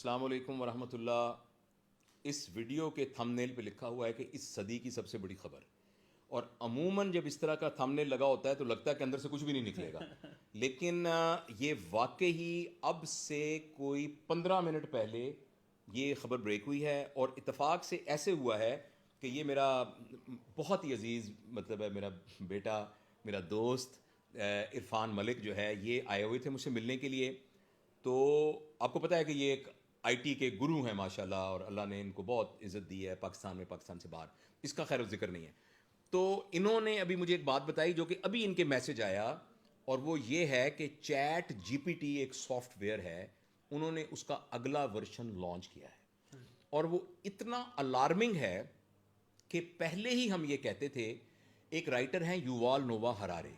السلام علیکم ورحمۃ اللہ. اس ویڈیو کے تھم نیل پہ لکھا ہوا ہے کہ اس صدی کی سب سے بڑی خبر. اور عموماً جب اس طرح کا تھم نیل لگا ہوتا ہے تو لگتا ہے کہ اندر سے کچھ بھی نہیں نکلے گا، لیکن یہ واقعی اب سے کوئی 15 منٹ پہلے یہ خبر بریک ہوئی ہے، اور اتفاق سے ایسے ہوا ہے کہ یہ میرا بہت ہی عزیز مطلب ہے میرا بیٹا، میرا دوست عرفان ملک جو ہے، یہ آئے ہوئے تھے مجھ سے ملنے کے لیے. تو آپ کو پتہ ہے کہ یہ ایک آئی ٹی کے گرو ہیں ماشاء اللہ، اور اللہ نے ان کو بہت عزت دی ہے پاکستان میں، پاکستان سے باہر، اس کا خیر و ذکر نہیں ہے. تو انہوں نے ابھی مجھے ایک بات بتائی جو کہ ابھی ان کے میسج آیا، اور وہ یہ ہے کہ چیٹ جی پی ٹی ایک سافٹ ویئر ہے، انہوں نے اس کا اگلا ورژن لانچ کیا ہے. اور وہ اتنا الارمنگ ہے کہ پہلے ہی ہم یہ کہتے تھے. ایک رائٹر ہیں یووال نووا ہرارے،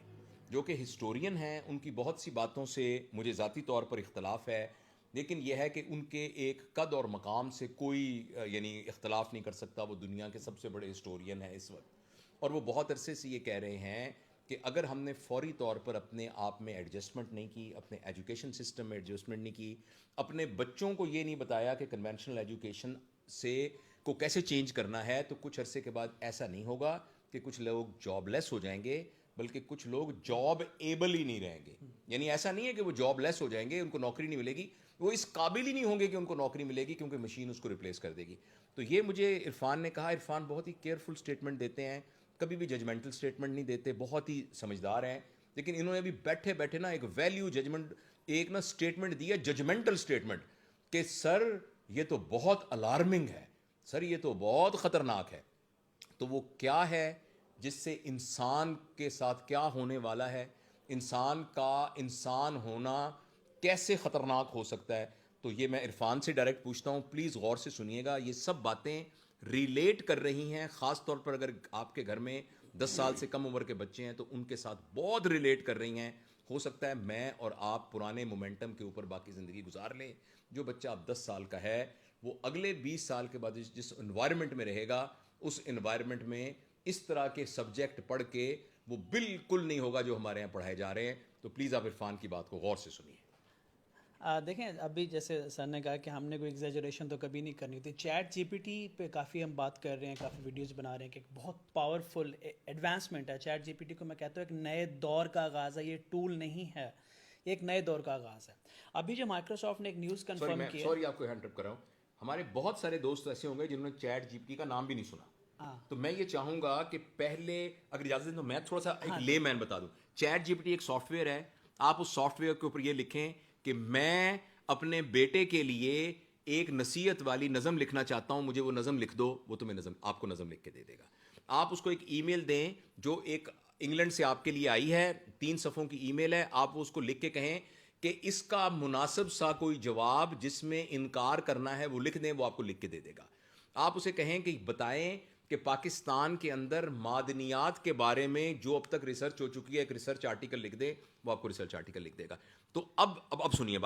جو کہ ہسٹورین ہیں، ان کی بہت سی باتوں سے مجھے ذاتی طور پر اختلاف ہے، لیکن یہ ہے کہ ان کے ایک قد اور مقام سے کوئی یعنی اختلاف نہیں کر سکتا. وہ دنیا کے سب سے بڑے ہسٹورین ہیں اس وقت، اور وہ بہت عرصے سے یہ کہہ رہے ہیں کہ اگر ہم نے فوری طور پر اپنے آپ میں ایڈجسٹمنٹ نہیں کی، اپنے ایجوکیشن سسٹم میں ایڈجسٹمنٹ نہیں کی، اپنے بچوں کو یہ نہیں بتایا کہ کنونشنل ایجوکیشن سے کو کیسے چینج کرنا ہے، تو کچھ عرصے کے بعد ایسا نہیں ہوگا کہ کچھ لوگ جاب لیس ہو جائیں گے، بلکہ کچھ لوگ جاب ایبل ہی نہیں رہیں گے. یعنی ایسا نہیں ہے کہ وہ جاب لیس ہو جائیں گے، ان کو نوکری نہیں ملے گی، وہ اس قابل ہی نہیں ہوں گے کہ ان کو نوکری ملے گی، کیونکہ مشین اس کو ریپلیس کر دے گی. تو یہ مجھے عرفان نے کہا. عرفان بہت ہی کیئرفل اسٹیٹمنٹ دیتے ہیں، کبھی بھی ججمنٹل اسٹیٹمنٹ نہیں دیتے، بہت ہی سمجھدار ہیں. لیکن انہوں نے ابھی بیٹھے بیٹھے نا ایک ویلیو ججمنٹ، ایک نا اسٹیٹمنٹ دی ہے، ججمنٹل اسٹیٹمنٹ، کہ سر یہ تو بہت الارمنگ ہے، سر یہ تو بہت خطرناک ہے. تو وہ کیا ہے جس سے انسان کے ساتھ کیا ہونے والا ہے، انسان کا انسان ہونا کیسے خطرناک ہو سکتا ہے. تو یہ میں عرفان سے ڈائریکٹ پوچھتا ہوں، پلیز غور سے سنیے گا. یہ سب باتیں ریلیٹ کر رہی ہیں، خاص طور پر اگر آپ کے گھر میں 10 سال سے کم عمر کے بچے ہیں تو ان کے ساتھ بہت ریلیٹ کر رہی ہیں. ہو سکتا ہے میں اور آپ پرانے مومنٹم کے اوپر باقی زندگی گزار لیں. جو بچہ اب 10 سال کا ہے وہ اگلے 20 سال کے بعد جس انوائرمنٹ میں رہے گا، اس انوائرمنٹ میں اس طرح کے سبجیکٹ پڑھ کے وہ بالکل نہیں ہوگا جو ہمارے یہاں پڑھائے جا رہے ہیں. تو پلیز آپ عرفان کی بات کو غور سے سنیے. دیکھیں ابھی جیسے سر نے کہا کہ ہم نے کوئی ایگزیجریشن تو کبھی نہیں کرنی تھی. چیٹ جی پی ٹی پہ کافی ہم بات کر رہے ہیں، کافی ویڈیوز بنا رہے ہیں کہ ایک بہت پاورفل ایڈوانسمنٹ ہے. چیٹ جی پی ٹی کو میں کہتا ہوں ایک نئے دور کا آغاز ہے، یہ ٹول نہیں ہے، یہ ایک نئے دور کا آغاز ہے. ابھی جو مائیکروسافٹ نے ایک نیوز کنفرم کی ہے. سوری آپ کو ہینڈ اپ کر رہا ہوں. ہمارے بہت سارے دوست ایسے ہوں گے جنہوں نے چیٹ جی پی ٹی کا نام بھی نہیں سنا. تو میں یہ چاہوں گا کہ پہلے اگر اجازت دیں تو میں تھوڑا سا ایک لے مین بتا دوں. چیٹ جی پی ٹی ایک سافٹ ویئر ہے. آپ اس سافٹ ویئر کے اوپر یہ لکھیں کہ میں اپنے بیٹے کے لیے ایک نصیحت والی نظم لکھنا چاہتا ہوں، مجھے وہ نظم لکھ دو، وہ تمہیں نظم آپ کو نظم لکھ کے دے دے گا. آپ اس کو ایک ای میل دیں جو ایک انگلینڈ سے آپ کے لیے آئی ہے، 3 صفحوں کی ای میل ہے. آپ اس کو لکھ کے کہیں کہ اس کا مناسب سا کوئی جواب جس میں انکار کرنا ہے وہ لکھ دیں، وہ آپ کو لکھ کے دے دے گا. آپ اسے کہیں کہ بتائیں کہ پاکستان کے اندر معدنیات کے بارے میں جو اب تک ریسرچ ہو چکی ہے، ایک ریسرچ آرٹیکل لکھ دے، وہ آپ کو ریسرچ آرٹیکل لکھ دے گا. تو اب سنیے،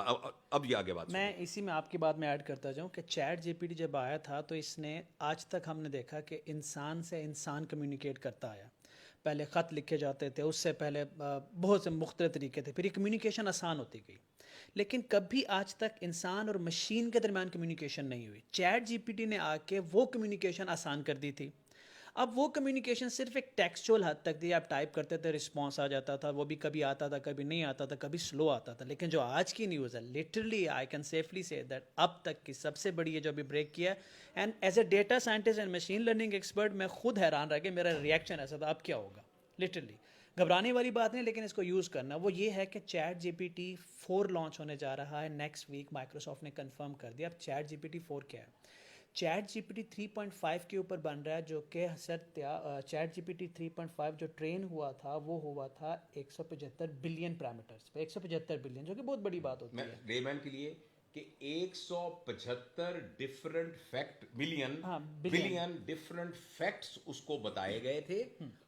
اب یہ آگے بات میں سنیے. اسی میں آپ کی بات میں ایڈ کرتا جاؤں کہ چیٹ جی پی ٹی جب آیا تھا تو اس نے آج تک ہم نے دیکھا کہ انسان سے انسان کمیونیکیٹ کرتا آیا. پہلے خط لکھے جاتے تھے، اس سے پہلے بہت سے مختلف طریقے تھے، پھر یہ کمیونیکیشن آسان ہوتی گئی. لیکن کبھی آج تک انسان اور مشین کے درمیان کمیونیکیشن نہیں ہوئی. چیٹ جی پی ٹی نے آ کے وہ کمیونیکیشن آسان کر دی تھی. اب وہ کمیونیکیشن صرف ایک ٹیکسچوئل حد تک تھی. آپ ٹائپ کرتے تھے، رسپانس آ جاتا تھا، وہ بھی کبھی آتا تھا، کبھی نہیں آتا تھا، کبھی سلو آتا تھا. لیکن جو آج کی نیوز ہے، لٹرلی آئی کین سیفلی سے دیٹ اب تک کی سب سے بڑی یہ جو ابھی بریک کیا ہے. And as a data scientist and machine learning expert میں خود حیران رہ گیا. میرا ریئیکشن ایسا تھا اب کیا ہوگا. لٹرلی گھبرانے والی بات نہیں، لیکن اس کو یوز کرنا. وہ یہ ہے کہ ChatGPT 4 launch ہونے جا رہا ہے نیکسٹ ویک. مائیکروسافٹ نے کنفرم کر دیا. اب چیٹ جی پی ٹی 4 کیا ہے؟ چیٹ جی پی ٹی 3.5 کے اوپر بن رہا ہے، جو کہ چیٹ جی پی ٹی 3.5 جو ٹرین ہوا تھا وہ ہوا تھا 175 بلین پیرامیٹرز پہ. 175 بلین جو کہ بہت بڑی بات ہوتی میں ہے. لے مین کے لیے کہ 175 different fact billion different facts اس کو بتائے گئے تھے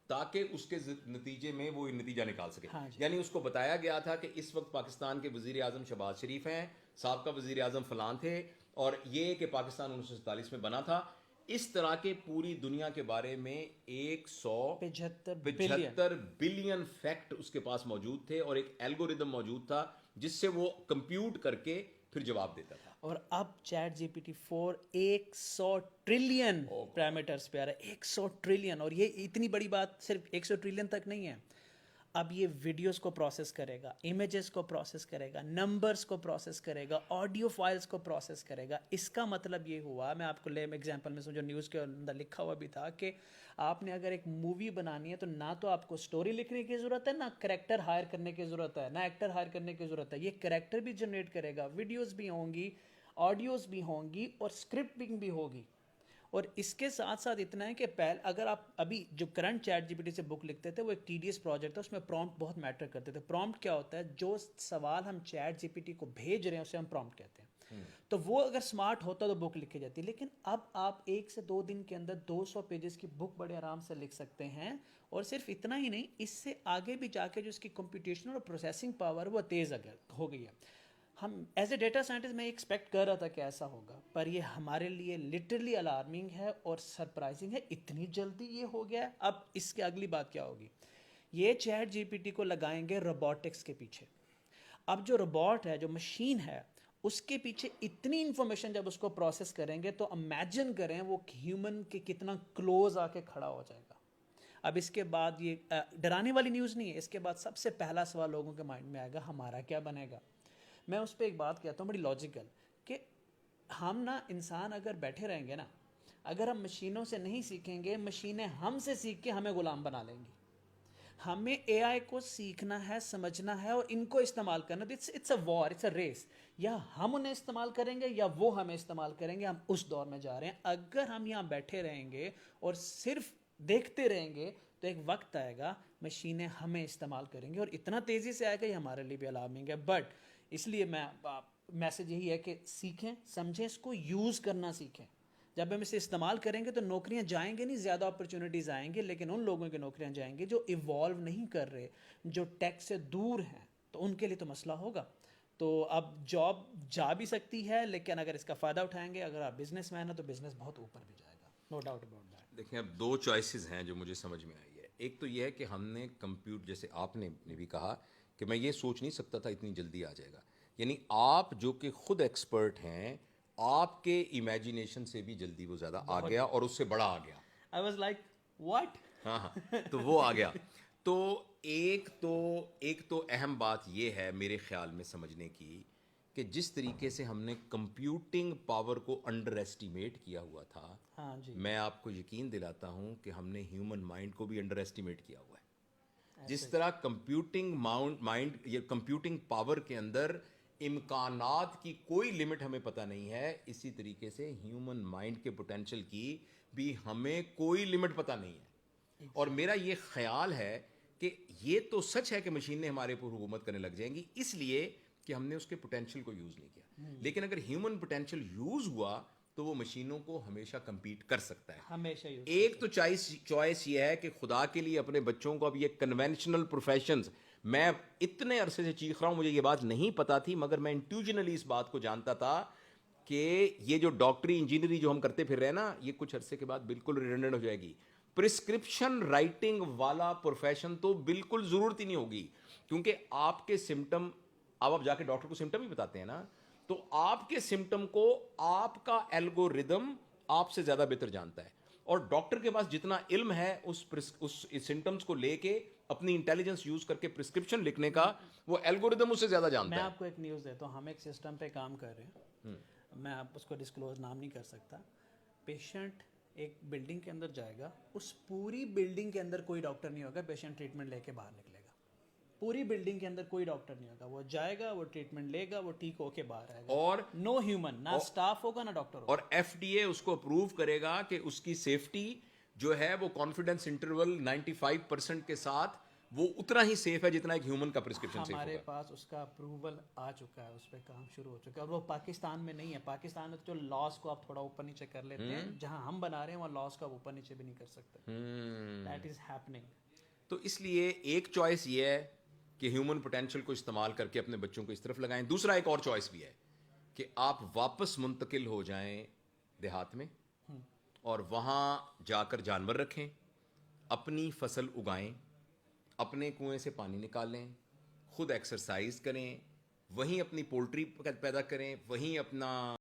تاکہ اس کے نتیجے میں وہ نتیجہ نکال سکے. یعنی اس کو بتایا گیا تھا کہ اس وقت پاکستان کے وزیر اعظم شہباز شریف ہیں، سابقہ وزیر اعظم فلاں تھے، اور یہ کہ پاکستان 1947 میں بنا تھا. اس طرح کے پوری دنیا کے بارے میں 175 بلین فیکٹ اس کے پاس موجود تھے، اور ایک الگوریدم موجود تھا جس سے وہ کمپیوٹ کر کے پھر جواب دیتا تھا. اور اب ChatGPT 4 100 trillion parameters پہ آ رہا ہے, 100 ٹریلین. اور یہ اتنی بڑی بات صرف 100 ٹریلین تک نہیں ہے, اب یہ ویڈیوز کو پروسیس کرے گا, امیجز کو پروسیس کرے گا, نمبرز کو پروسیس کرے گا, آڈیو فائلز کو پروسیس کرے گا. اس کا مطلب یہ ہوا, میں آپ کو لیم ایگزامپل میں جو نیوز کے اندر لکھا ہوا بھی تھا, کہ آپ نے اگر ایک مووی بنانی ہے تو نہ تو آپ کو سٹوری لکھنے کی ضرورت ہے, نہ کریکٹر ہائر کرنے کی ضرورت ہے, نہ ایکٹر ہائر کرنے کی ضرورت ہے. یہ کریکٹر بھی جنریٹ کرے گا, ویڈیوز بھی ہوں گی, آڈیوز بھی ہوں گی, اور اسکرپٹنگ بھی ہوگی. اور اس کے ساتھ ساتھ اتنا ہے کہ اگر آپ ابھی جو current ChatGPT سے بک لکھتے تھے وہ ایک ٹیڈیس پروجیکٹ ہے, اس میں پرومپٹ بہت میٹر کرتے تھے. پرومپٹ کیا ہوتا ہے؟ جو سوال ہم چیٹ جی پی ٹی کو بھیج رہے ہیں اسے ہم پرومپٹ کہتے ہیں. تو وہ اگر اسمارٹ ہوتا تو بک لکھی جاتی. لیکن اب آپ 1 سے 2 دن کے اندر 200 پیجز کی بک بڑے آرام سے لکھ سکتے ہیں. اور صرف اتنا ہی نہیں, اس سے آگے بھی جا کے جو اس کی کمپیوٹیشنل اور پروسیسنگ پاور وہ تیز ہو گئی ہے. ہم ایز اے ڈیٹا سائنٹسٹ میں ایکسپیکٹ کر رہا تھا کہ ایسا ہوگا, پر یہ ہمارے لیے لٹرلی الارمنگ ہے اور سرپرائزنگ ہے, اتنی جلدی یہ ہو گیا ہے. اب اس کے اگلی بات کیا ہوگی؟ یہ چیٹ جی پی ٹی کو لگائیں گے روبوٹکس کے پیچھے. اب جو روبوٹ ہے, جو مشین ہے, اس کے پیچھے اتنی انفارمیشن جب اس کو پروسیس کریں گے تو امیجن کریں وہ ہیومن کے کتنا کلوز آ کے کھڑا ہو جائے گا. اب اس کے بعد یہ ڈرانے والی نیوز نہیں ہے, اس کے بعد سب سے پہلا سوال لوگوں کے مائنڈ میں آئے گا, ہمارا کیا بنے گا؟ میں اس پہ ایک بات کہتا ہوں بڑی لاجیکل, کہ ہم نا انسان اگر بیٹھے رہیں گے نا, اگر ہم مشینوں سے نہیں سیکھیں گے, مشینیں ہم سے سیکھ کے ہمیں غلام بنا لیں گی. ہمیں اے آئی کو سیکھنا ہے, سمجھنا ہے اور ان کو استعمال کرنا. It's a war, it's a race. یا ہم انہیں استعمال کریں گے یا وہ ہمیں استعمال کریں گے. ہم اس دور میں جا رہے ہیں. اگر ہم یہاں بیٹھے رہیں گے اور صرف دیکھتے رہیں گے تو ایک وقت آئے گا مشینیں ہمیں استعمال کریں گے, اور اتنا تیزی سے آئے گا یہ ہمارے لیے بھی الارمنگ ہے. بٹ اس لیے میسج یہی ہے کہ سیکھیں, سمجھیں, اس کو یوز کرنا سیکھیں. جب ہم اسے استعمال کریں گے تو نوکریاں جائیں گے نہیں, زیادہ اپرچونیٹیز آئیں گے, لیکن ان لوگوں کی نوکریاں جائیں گے جو ایوالو نہیں کر رہے, جو ٹیک سے دور ہیں, تو ان کے لیے تو مسئلہ ہوگا. تو اب جاب جا بھی سکتی ہے, لیکن اگر اس کا فائدہ اٹھائیں گے, اگر آپ بزنس مین ہیں تو بزنس بہت اوپر بھی جائے گا, نو ڈاؤٹ اباؤٹ دیٹ. دیکھیں, اب 2 چوائسیز ہیں جو مجھے سمجھ میں آئی ہے. ایک تو یہ ہے کہ ہم نے جیسے آپ نے بھی کہا کہ میں یہ سوچ نہیں سکتا تھا اتنی جلدی آ جائے گا. یعنی آپ جو کہ خود ایکسپرٹ ہیں, آپ کے امیجینیشن سے بھی جلدی وہ زیادہ آ گیا اور اس سے بڑا آ گیا. I was like, what? ہاں, تو وہ آ گیا. تو ایک تو اہم بات یہ ہے میرے خیال میں سمجھنے کی, کہ جس طریقے سے ہم نے کمپیوٹنگ پاور کو انڈر ایسٹیمیٹ کیا ہوا تھا, ہاں جی, میں آپ کو یقین دلاتا ہوں کہ ہم نے ہیومن مائنڈ کو بھی انڈر ایسٹیمیٹ کیا ہوا ہے. جس طرح کمپیوٹنگ پاور کے اندر امکانات کی کوئی لمٹ ہمیں پتہ نہیں ہے, اسی طریقے سے ہیومن مائنڈ کے پوٹینشیل کی بھی ہمیں کوئی لمٹ پتہ نہیں ہے. اور میرا یہ خیال ہے کہ یہ تو سچ ہے کہ مشینیں ہمارے اوپر حکومت کرنے لگ جائیں گی, اس لیے کہ ہم نے اس کے پوٹینشیل کو یوز نہیں کیا. لیکن اگر ہیومن پوٹینشیل یوز ہوا تو وہ مشینوں کو ہمیشہ کمپیٹ کر سکتا ہے. ہمیشہ ایک تو چوائس یہ ہے کہ خدا کے لیے اپنے بچوں کو اب یہ کنونشنل پروفیشنز, میں اتنے عرصے سے چیخ رہا ہوں, مجھے یہ بات نہیں پتا تھی, مگر میں انٹیوجنلی اس بات کو جانتا تھا کہ یہ جو ڈاکٹری انجینئری جو ہم کرتے پھر رہے ہیں نا, یہ کچھ عرصے کے بعد بالکل ریڈنڈنٹ ہو جائے گی. پرسکرپشن رائٹنگ والا پروفیشن تو بالکل ضرورت ہی نہیں ہوگی, کیونکہ آپ کے سمٹم, آپ جا کے ڈاکٹر کو سمٹم ہی بتاتے ہیں نا, تو آپ کے سمٹم کو آپ کا الگوریدم آپ سے زیادہ بہتر جانتا ہے. اور ڈاکٹر کے پاس جتنا علم ہے اس سمٹمز کو لے کے اپنی انٹیلیجنس یوز کر کے پرسکرپشن لکھنے کا, وہ الگوریدم اس سے زیادہ جانتا ہے. میں آپ کو ایک نیوز دیتا ہوں, ہم ایک سسٹم پہ کام کر رہے ہیں, میں آپ اس کو ڈسکلوز نام نہیں کر سکتا. پیشنٹ ایک بلڈنگ کے اندر جائے گا, اس پوری بلڈنگ کے اندر کوئی ڈاکٹر نہیں ہوگا, پیشنٹ ٹریٹمنٹ لے کے باہر نکلے گا. پوری بلڈنگ کے اندر کوئی ڈاکٹر نہیں ہوگا, وہ جائے گا, وہ ٹریٹمنٹ لے گا, وہ ٹھیک ہو کے باہر آئے گا, اور نو ہیومن, نہ اسٹاف ہوگا نہ ڈاکٹر ہوگا. اور ایف ڈی اے اس کو اپروو کرے گا کہ اس کی سیفٹی جو ہے وہ کانفیڈنس انٹرول 95% کے ساتھ وہ اتنا ہی سیف ہے جتنا ایک ہیومن کا پرسکرپشن سیف ہوگا. ہمارے پاس اس کا اپروول آ چکا ہے, اس پہ کام شروع ہو چکا ہے, اور وہ پاکستان میں نہیں ہے. پاکستان میں تو جو لاس کو آپ تھوڑا اوپر نیچے کر لیتے ہیں, جہاں ہم بنا رہے ہیں وہاں لاس کو آپ اوپر نیچے بھی نہیں کر سکتے. That is happening. تو اس لیے ایک چوائس یہ ہے کہ ہیومن پوٹینشیل کو استعمال کر کے اپنے بچوں کو اس طرف لگائیں. دوسرا ایک اور چوائس بھی ہے کہ آپ واپس منتقل ہو جائیں دیہات میں, اور وہاں جا کر جانور رکھیں, اپنی فصل اگائیں, اپنے کنویں سے پانی نکالیں, خود ایکسرسائز کریں, وہیں اپنی پولٹری پیدا کریں, وہیں اپنا